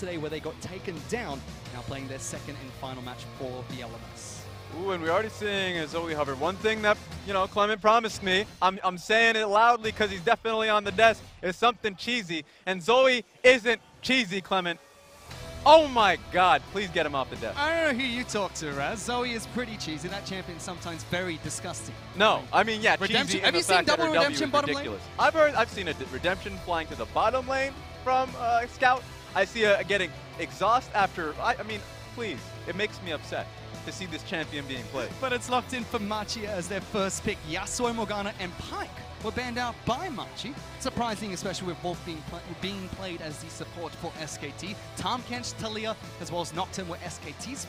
yesterday where they got taken down, now playing their second and final match for the LMS. Ooh, and we're already seeing Zoe hover. One thing that, Clement promised me, I'm saying it loudly because he's definitely on the desk, is something cheesy. And Zoe isn't cheesy, Clement. Oh my God, please get him off the desk. I don't know who you talk to, Raz. Zoe is pretty cheesy. That champion's sometimes very disgusting. No, I mean, yeah, Redemption. cheesy. Have you seen double redemption bottom lane? I've seen a redemption flying to the bottom lane from Scout. I see her getting exhaust after, I mean, please, it makes me upset to see this champion being played. But it's locked in for Machi as their first pick. Yasuo, Morgana, and Pyke were banned out by Machi. Surprising, especially with Wolf being played as the support for SKT. Tahm Kench, Talia, as well as Nocturne were SKT's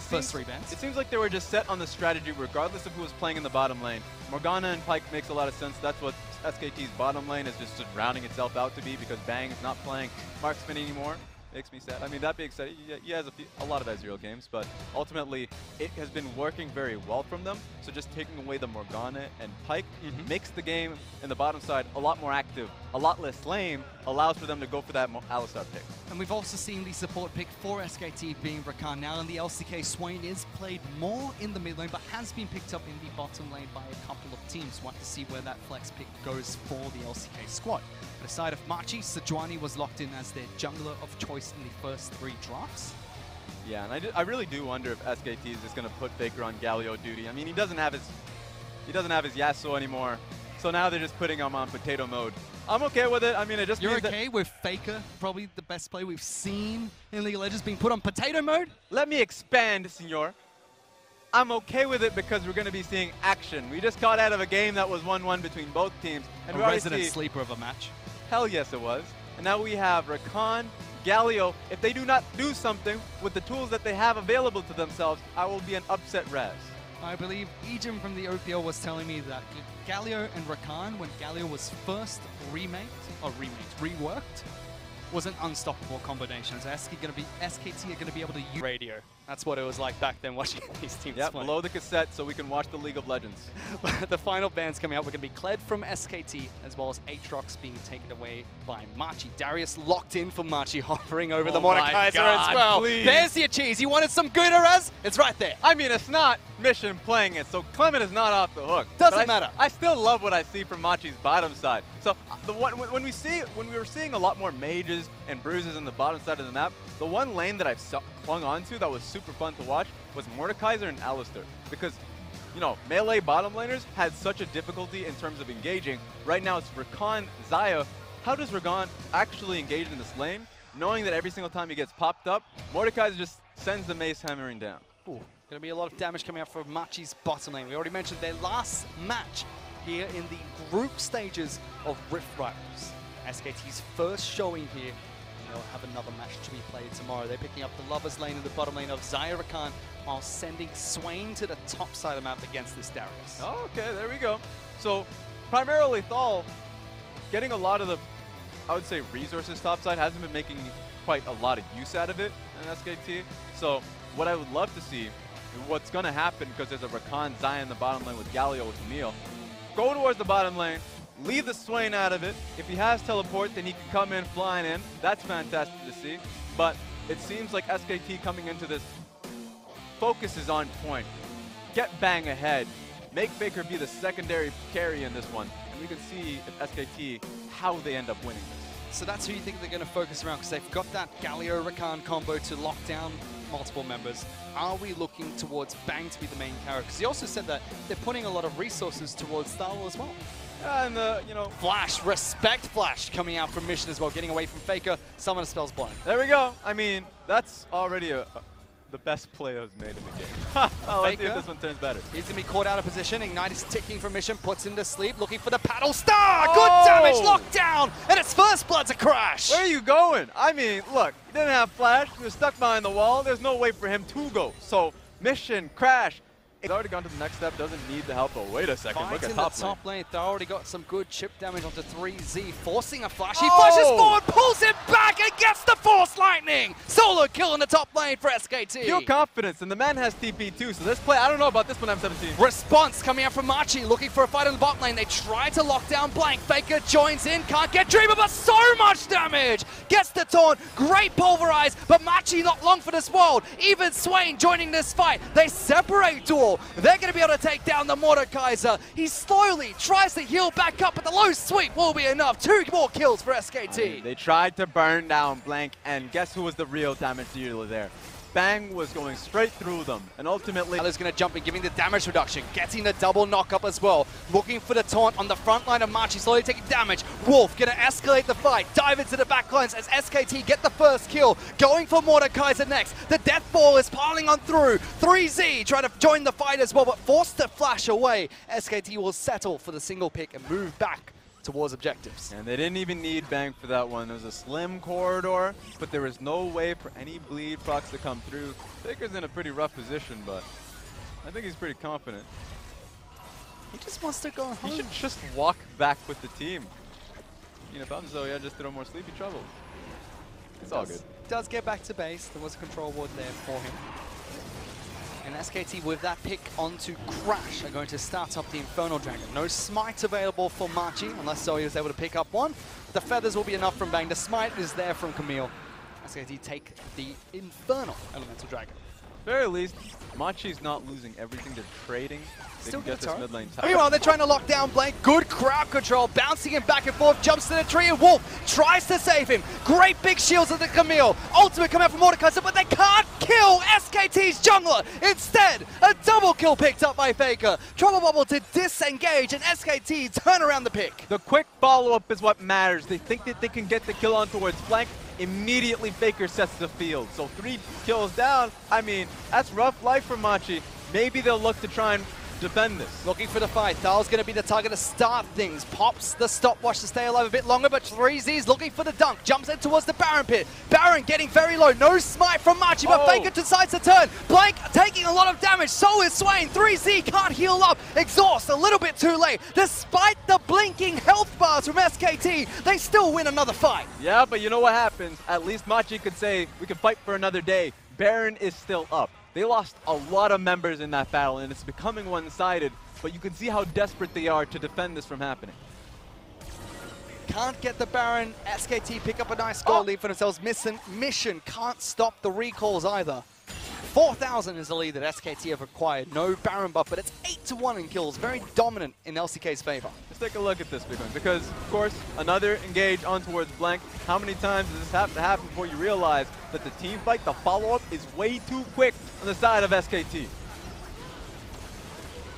first 3 bans. It seems like they were just set on the strategy regardless of who was playing in the bottom lane. Morgana and Pyke makes a lot of sense. That's what SKT's bottom lane is just rounding itself out to be, because Bang is not playing marksman anymore. Makes me sad. I mean, that being said, he has a lot of Ezreal games, but ultimately it has been working very well from them. So just taking away the Morgana and Pyke makes the game in the bottom side a lot more active, a lot less lame, allows for them to go for that Alistar pick. And we've also seen the support pick for SKT being Rakan. Now in the LCK, Swain is played more in the mid lane, but has been picked up in the bottom lane by a couple of teams. Want to see where that flex pick goes for the LCK squad. But aside of Machi, Sejuani was locked in as their jungler of choice in the first 3 drafts. Yeah, and I really do wonder if SKT is just going to put Faker on Galio duty. I mean, he doesn't have his Yasuo anymore, so now they're just putting him on potato mode. I'm okay with it. I mean, it just You're okay with Faker, probably the best play we've seen in League of Legends, being put on potato mode? Let me expand, senor. I'm okay with it because we're going to be seeing action. We just got out of a game that was 1-1 between both teams. And a resident sleeper of a match. Hell yes, it was. And now we have Rakan, Galio. If they do not do something with the tools that they have available to themselves, I will be an upset Raz. I believe Ejim from the OPL was telling me that Galio and Rakan, when Galio was first reworked, was an unstoppable combination. So SKT are going to be able to use radio. That's what it was like back then watching these teams play. Below the cassette so we can watch the League of Legends. The final bans coming out, we're going to be Kled from SKT, as well as Aatrox being taken away by Machi. Darius locked in for Machi, hovering over the Mordekaiser as well. Please. There's your cheese. You wanted some good, Araz? It's right there. I mean, it's not Mission playing it, so Clement is not off the hook. Doesn't matter. I still love what I see from Machi's bottom side. So when we were seeing a lot more mages and bruises in the bottom side of the map, the one lane that I've clung onto that was super fun to watch was Mordekaiser and Alistar, because melee bottom laners had such a difficulty in terms of engaging. Right now it's Rakan, Xayah. How does Rakan actually engage in this lane, knowing that every single time he gets popped up, Mordekaiser just sends the mace hammering down? Ooh, gonna be a lot of damage coming out from Machi's bottom lane. We already mentioned their last match here in the group stages of Rift Rivals. SKT's first showing here. They'll have another match to be played tomorrow. They're picking up the Lovers lane and the bottom lane of Xayah Rakan, while sending Swain to the top side of the map against this Darius. Oh, okay, there we go. So primarily Thal getting a lot of the, I would say, resources topside, hasn't been making quite a lot of use out of it in SKT. So what I would love to see, what's going to happen, because there's a Rakan Xayah in the bottom lane with Galio with Camille, go towards the bottom lane, leave the Swain out of it. If he has teleport, then he can come in flying in. That's fantastic to see. But it seems like SKT coming into this focus is on point. Get Bang ahead. Make Faker be the secondary carry in this one. And we can see at SKT how they end up winning this. So that's who you think they're going to focus around, because they've got that Galio-Rakan combo to lock down multiple members. Are we looking towards Bang to be the main character? Because he also said that they're putting a lot of resources towards Thal as well. And Flash, respect Flash coming out from Mission as well, getting away from Faker. Summon a spell's blind. There we go. I mean, that's already the best play that was made in the game. Let's see if this one turns better. He's going to be caught out of position. Ignite is ticking from Mission, puts him to sleep, looking for the paddle star. Good damage, locked down, and it's first blood to crash. Where are you going? I mean, look, he didn't have Flash. He was stuck behind the wall. There's no way for him to go. So Mission, Crash, He's already gone to the next step, doesn't need the help, but wait a second, look at in the top top lane. lane. They already got some good chip damage onto 3Z, forcing a flash. He flashes forward, pulls it back, and gets the Force Lightning! Solo kill in the top lane for SKT. Pure confidence, and the man has TP too, so this play, I don't know about this one, M17. Response coming out from Machi, looking for a fight in the bot lane. They try to lock down Blank. Faker joins in, can't get Dreamer, but so much damage! Gets the taunt, great pulverize, but Machi not long for this world. Even Swain joining this fight. They separate Duel. They're going to be able to take down the Mordekaiser. He slowly tries to heal back up, but the low sweep will be enough. 2 more kills for SKT. They tried to burn down Blank, and guess who was the real damage dealer there? Bang was going straight through them, and ultimately... Tyler's going to jump in, giving the damage reduction, getting the double knock-up as well. Looking for the taunt on the front line of Machi, slowly taking damage. Wolf going to escalate the fight, dive into the back lines as SKT get the first kill. Going for Mordekaiser next. The death ball is piling on through. 3Z trying to join the fight as well, but forced to flash away. SKT will settle for the single pick and move back towards objectives. And they didn't even need Bang for that one. It was a slim corridor, but there was no way for any bleed procs to come through. Faker's in a pretty rough position, but I think he's pretty confident. He just wants to go home. He should just walk back with the team. You know, so yeah, just throw more sleepy trouble. It's all good. Does get back to base. There was a control ward there for him. And SKT with that pick onto Crash are going to start up the Infernal Dragon. No smite available for Machi unless Zoe is able to pick up one. The feathers will be enough from Bang. The smite is there from Camille. SKT take the Infernal Elemental Dragon. Very least, Machi's not losing everything. They're trading. They Still can get this mid lane tight. Meanwhile, they're trying to lock down Blank. Good crowd control, bouncing him back and forth, jumps to the tree, and Wolf tries to save him. Great big shields of the Camille. Ultimate coming out from Mordekaiser, but they can't kill SKT's jungler. Instead, a double kill picked up by Faker. Trouble Bubble to disengage, and SKT turn around the pick. The quick follow-up is what matters. They think that they can get the kill on towards Blank. Immediately, Faker sets the field. So 3 kills down. I mean, that's rough life for Machi. Maybe they'll look to try and defend this. Looking for the fight. Thal's going to be the target to start things. Pops the stopwatch to stay alive a bit longer, but 3Z's looking for the dunk. Jumps in towards the Baron pit. Baron getting very low. No smite from Machi, but Faker decides to turn. Blank taking a lot of damage. So is Swain. 3Z can't heal up. Exhaust a little bit too late. Despite the blinking health bars from SKT, they still win another fight. Yeah, but you know what happens? At least Machi could say, we can fight for another day. Baron is still up. They lost a lot of members in that battle, and it's becoming one-sided, but you can see how desperate they are to defend this from happening. Can't get the Baron. SKT pick up a nice goal lead for themselves. Mission can't stop the recalls either. 4,000 is the lead that SKT have acquired. No Baron buff, but it's 8-1 in kills. Very dominant in LCK's favor. Let's take a look at this, Big One, because, of course, another engage on towards Blank. How many times does this have to happen before you realize that the team fight, the follow-up, is way too quick on the side of SKT?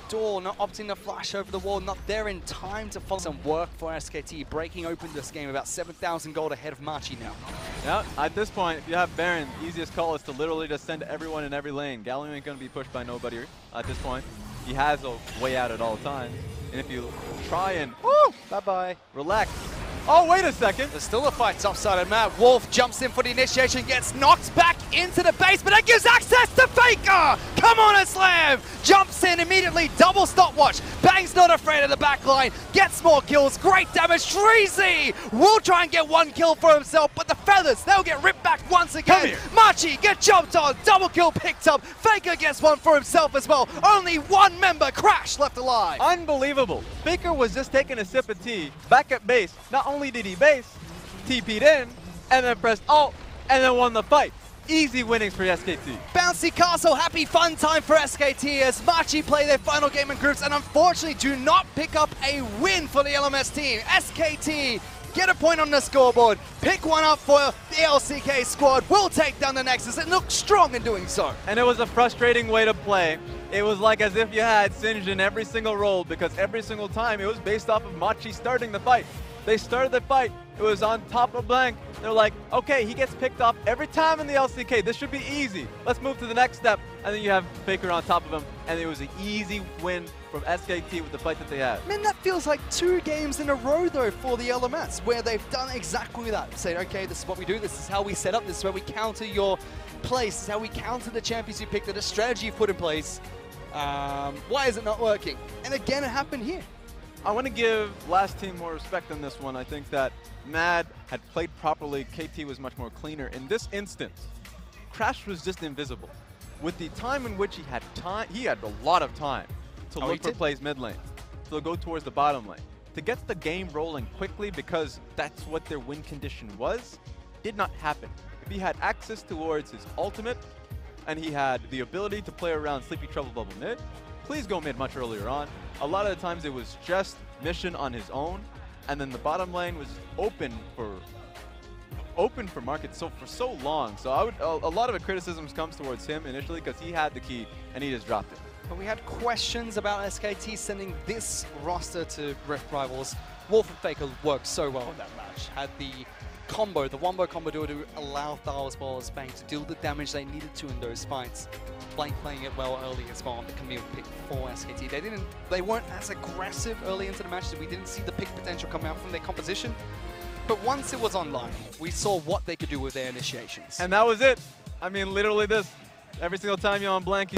Duel not opting to flash over the wall, not there in time to follow some work for SKT, breaking open this game about 7,000 gold ahead of Machi now. Yeah, at this point, if you have Baron, the easiest call is to literally just send everyone in every lane. Gallium ain't going to be pushed by nobody at this point. He has a way out at all times. And if you try and bye-bye, relax. Oh, wait a second. There's still a fight topside, and Matt Wolf jumps in for the initiation, gets knocked back into the base, but that gives access to Faker! Come on, a slam! Jumps in immediately, double stopwatch. Bang's not afraid of the backline, gets more kills, great damage. 3Z will try and get 1 kill for himself, but the feathers, they'll get ripped back once again. Machi get jumped on, double kill picked up. Faker gets 1 for himself as well. Only 1 member, Crash, left alive. Unbelievable. Faker was just taking a sip of tea back at base. Not only did he base, TP'd in, and then pressed ult, and then won the fight. Easy winnings for SKT. Bouncy Castle, happy fun time for SKT as Machi play their final game in groups and unfortunately do not pick up a win for the LMS team. SKT get a point on the scoreboard, pick one up for the LCK squad, will take down the Nexus and look strong in doing so. And it was a frustrating way to play. It was like as if you had Singed in every single role because every single time it was based off of Machi starting the fight. They started the fight, it was on top of Blank. They're like, okay, he gets picked off every time in the LCK. This should be easy. Let's move to the next step. And then you have Faker on top of him. And it was an easy win from SKT with the fight that they had. Man, that feels like 2 games in a row, though, for the LMS, where they've done exactly that. Saying, okay, this is what we do. This is how we set up. This is where we counter your place. This is how we counter the champions you picked. The strategy you put in place. Why is it not working? And again, it happened here. I want to give last team more respect on this one. I think that Mad had played properly. KT was much more cleaner. In this instance, Crash was just invisible. With the time in which he had a lot of time to look for plays mid lane, to go towards the bottom lane, to get the game rolling quickly because that's what their win condition was, did not happen. If he had access towards his ultimate and he had the ability to play around Sleepy Trouble Bubble mid, please go mid much earlier on. A lot of the times it was just mission on his own, and then the bottom lane was open for market for so long. So a lot of the criticisms comes towards him initially because he had the key and he just dropped it. But we had questions about SKT sending this roster to Rift Rivals. Wolf and Faker worked so well in that match. Had the combo, the wombo combo duo to allow Thal as well as Bang to deal the damage they needed to in those fights. Blank playing it well early as well on the Camille pick for SKT. They weren't as aggressive early into the match, so we didn't see the pick potential come out from their composition. But once it was online, we saw what they could do with their initiations. And that was it. I mean, literally this. Every single time you're on blank,